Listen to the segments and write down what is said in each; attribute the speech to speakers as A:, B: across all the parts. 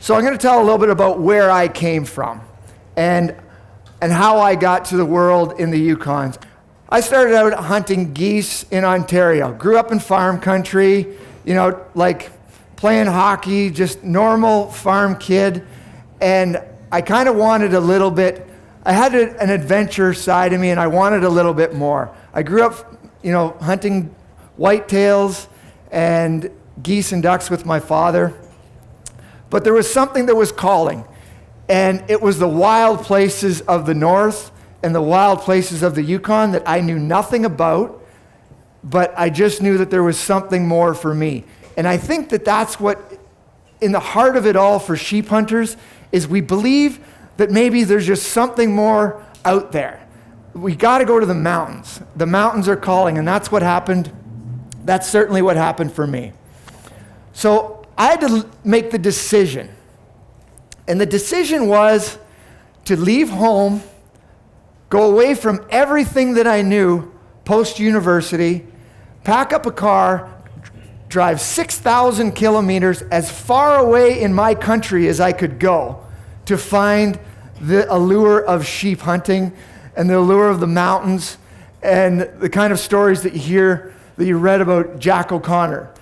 A: So I'm going to tell a little bit about where I came from and how I got to the world in the Yukon. I started out hunting geese in Ontario. Grew up in farm country, like playing hockey, just normal farm kid. And I kind of wanted a little bit, I had an adventure side of me and I wanted a little bit more. I grew up, hunting whitetails and geese and ducks with my father. But there was something that was calling, and it was the wild places of the north and the wild places of the Yukon that I knew nothing about, but I just knew that there was something more for me. And I think that that's what, in the heart of it all for sheep hunters, is we believe that maybe there's just something more out there. We got to go to the mountains. The mountains are calling, and that's what happened. That's certainly what happened for me. So I had to make the decision. And the decision was to leave home, go away from everything that I knew post-university, pack up a car, drive 6,000 kilometers as far away in my country as I could go to find the allure of sheep hunting and the allure of the mountains and the kind of stories that you hear, that you read about Jack O'Connor.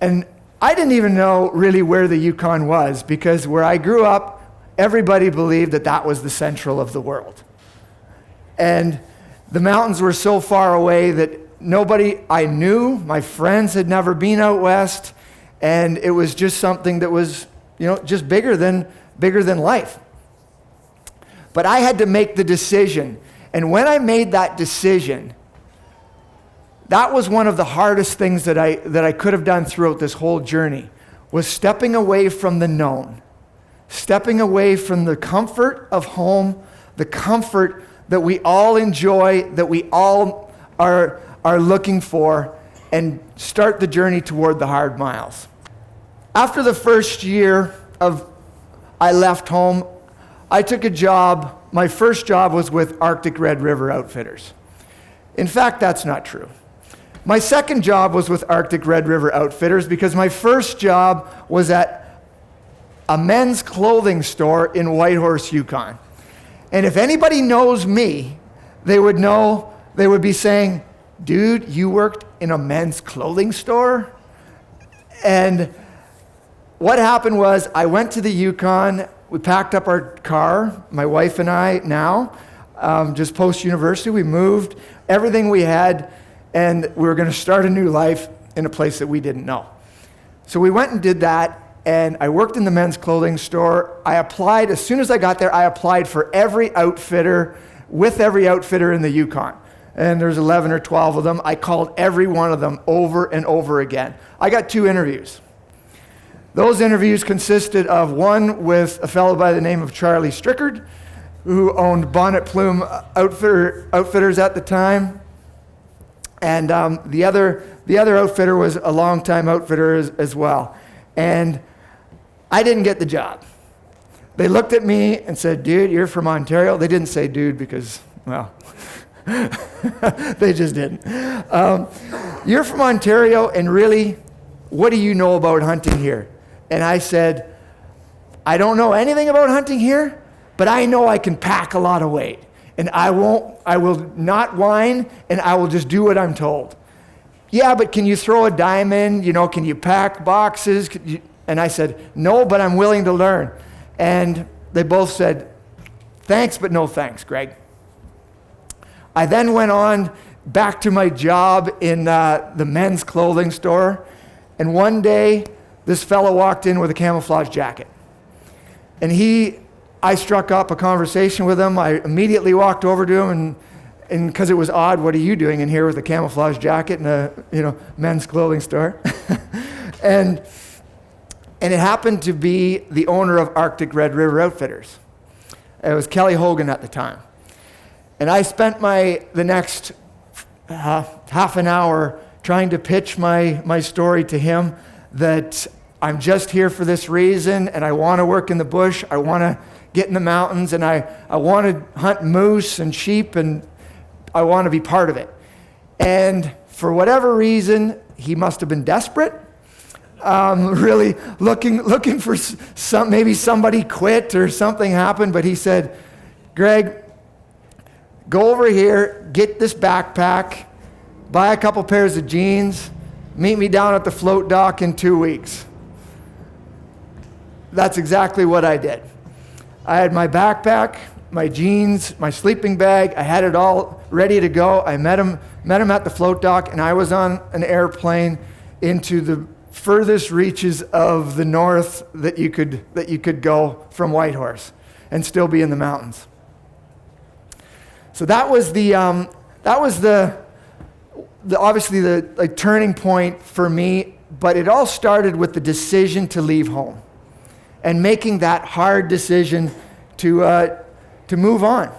A: And I didn't even know really where the Yukon was, because where I grew up, everybody believed that that was the central of the world. And the mountains were so far away that nobody I knew, my friends had never been out west, and it was just something that was, just bigger than life. But I had to make the decision. And when I made that decision, that was one of the hardest things that I could have done throughout this whole journey, was stepping away from the known, stepping away from the comfort of home, the comfort that we all enjoy, that we all are looking for, and start the journey toward the hard miles. After the first year I left home, I took a job. My first job was with Arctic Red River Outfitters. In fact, that's not true. My second job was with Arctic Red River Outfitters because my first job was at a men's clothing store in Whitehorse, Yukon. And if anybody knows me, they would be saying, "Dude, you worked in a men's clothing store?" And what happened was I went to the Yukon. We packed up our car, my wife and I now, just post-university. We moved everything we had, and we were going to start a new life in a place that we didn't know. So we went and did that, and I worked in the men's clothing store. I applied, as soon as I got there, I applied for every outfitter, with every outfitter in the Yukon. And there's 11 or 12 of them. I called every one of them over and over again. I got 2 interviews. Those interviews consisted of one with a fellow by the name of Charlie Strickard, who owned Bonnet Plume Outfitters at the time. And the other outfitter was a longtime outfitter as well. And I didn't get the job. They looked at me and said, "Dude, you're from Ontario." They didn't say dude because, well, they just didn't. "You're from Ontario, and really, what do you know about hunting here?" And I said, "I don't know anything about hunting here, but I know I can pack a lot of weight. And I will not whine, and I will just do what I'm told." "Yeah, but can you throw a diamond? Can you pack boxes?" And I said, "No, but I'm willing to learn." And they both said, "Thanks, but no thanks, Greg." I then went on back to my job in the men's clothing store. And one day, this fellow walked in with a camouflage jacket. And I struck up a conversation with him. I immediately walked over to him, and because it was odd, "What are you doing in here with a camouflage jacket in a men's clothing store?" and it happened to be the owner of Arctic Red River Outfitters. It was Kelly Hogan at the time. And I spent the next half an hour trying to pitch my story to him, that I'm just here for this reason, and I want to work in the bush. I want to get in the mountains, and I want to hunt moose and sheep, and I want to be part of it. And for whatever reason, he must have been desperate. really looking for maybe somebody quit or something happened, but he said, Greg, go over here, get this backpack, buy a couple pairs of jeans, meet me down at the float dock in 2 weeks. That's exactly what I did. I had my backpack, my jeans, my sleeping bag. I had it all ready to go. I met him at the float dock, and I was on an airplane into the furthest reaches of the north that you could go from Whitehorse and still be in the mountains. So that was the obviously the turning point for me, but it all started with the decision to leave home and making that hard decision to move on.